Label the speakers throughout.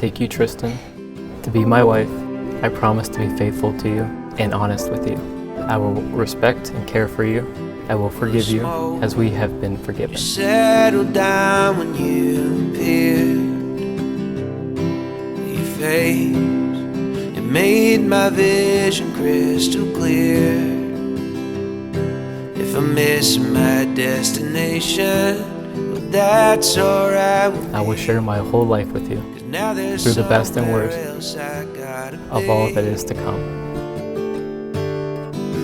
Speaker 1: take you, Tristan, to be my wife. I promise to be faithful to you and honest with you. I will respect and care for you. I will forgive you as we have been forgiven.
Speaker 2: You settled down when you appeared. Your face, it made my vision crystal clear. If I'm missing my destination, well, that's alright.
Speaker 1: I will share my whole life with you, through the best and worst of all that is to come.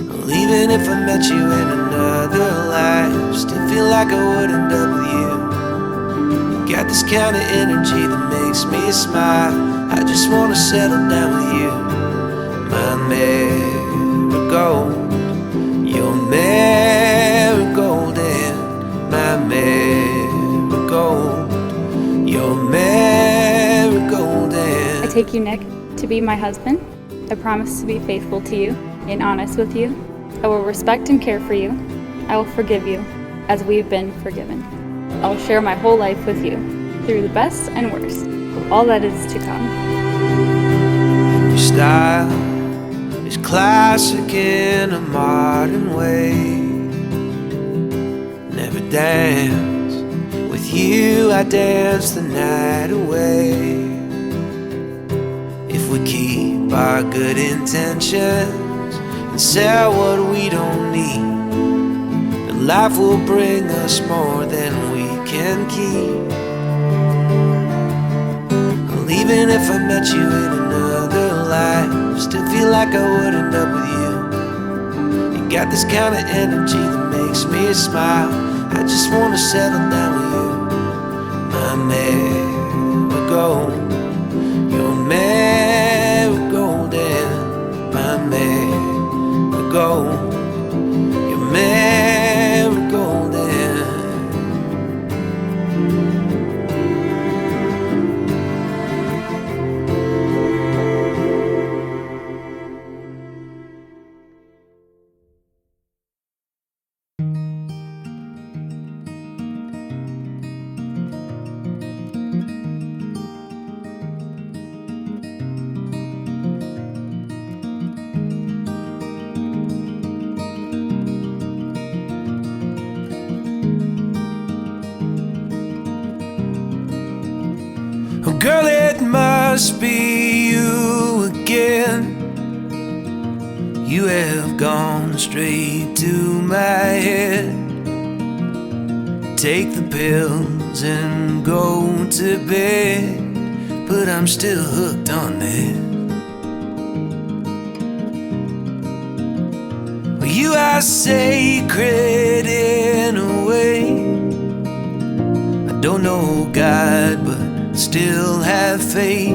Speaker 2: Well, even if I met you in another life, still feel like I would end up with you. You got this kind of energy that makes me smile. I just wanna settle down with you. My marigold, your marigold, and my marigold, your marigold.
Speaker 3: I take you, Nick, to be my husband. I promise to be faithful to you and honest with you. I will respect and care for you. I will forgive you as we've been forgiven. I will share my whole life with you, through the best and worst of all that is to come.
Speaker 2: Your style is classic in a modern way. Never dance with you, I dance the night away. If we keep our good intentions and sell what we don't need, then life will bring us more than we can keep. Well, even if I met you in another life, still feel like I would end up with you. You got this kind of energy that makes me smile. I just wanna settle down with you. My marigold, your marigold, and my marigold, your marigold, and oh, girl, it must be you again. You have gone straight to my head. Take the pills and go to bed, but I'm still hooked on this. Well, you are sacred in a way. I don't know God, but still have faith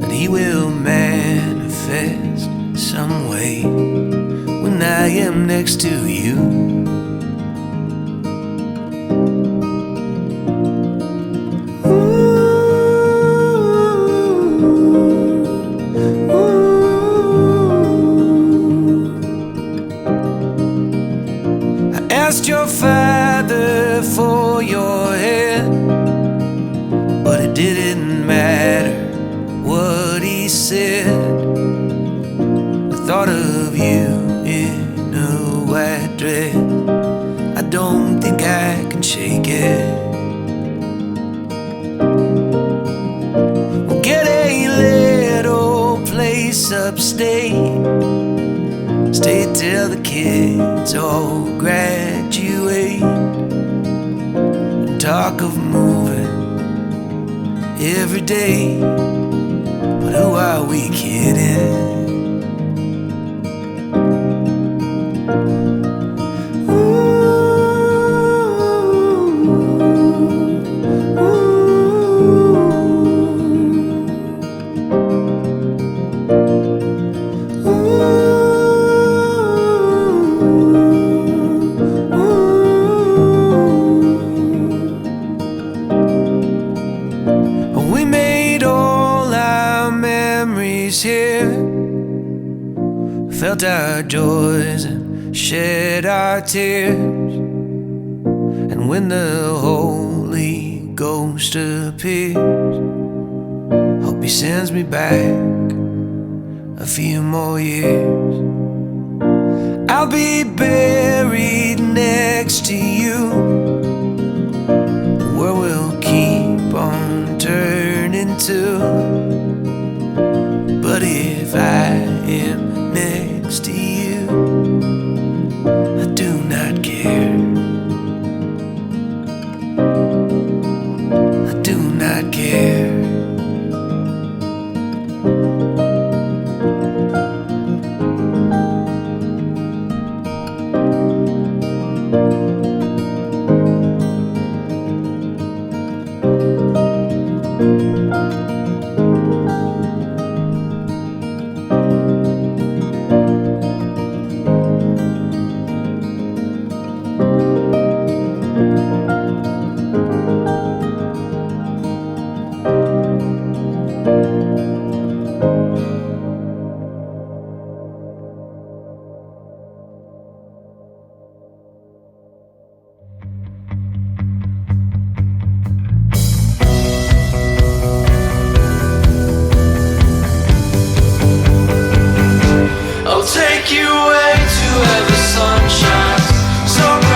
Speaker 2: that He will manifest some way when I am next to you. I asked your father for your hand, but it didn't matter what he said. The thought of you in a white dress, I don't think I can shake it. We'll get a little place upstate, stay till the kids all graduate, and talk of moving every day, but who are we kidding? We made all our memories here, felt our joys and shed our tears. And when the Holy Ghost appears, he sends me back a few more years, I'll be buried next to you. The world will keep on turning too. But if I am next to you, I do not care. I do not care. I'll take you away to where the sun shines so bright.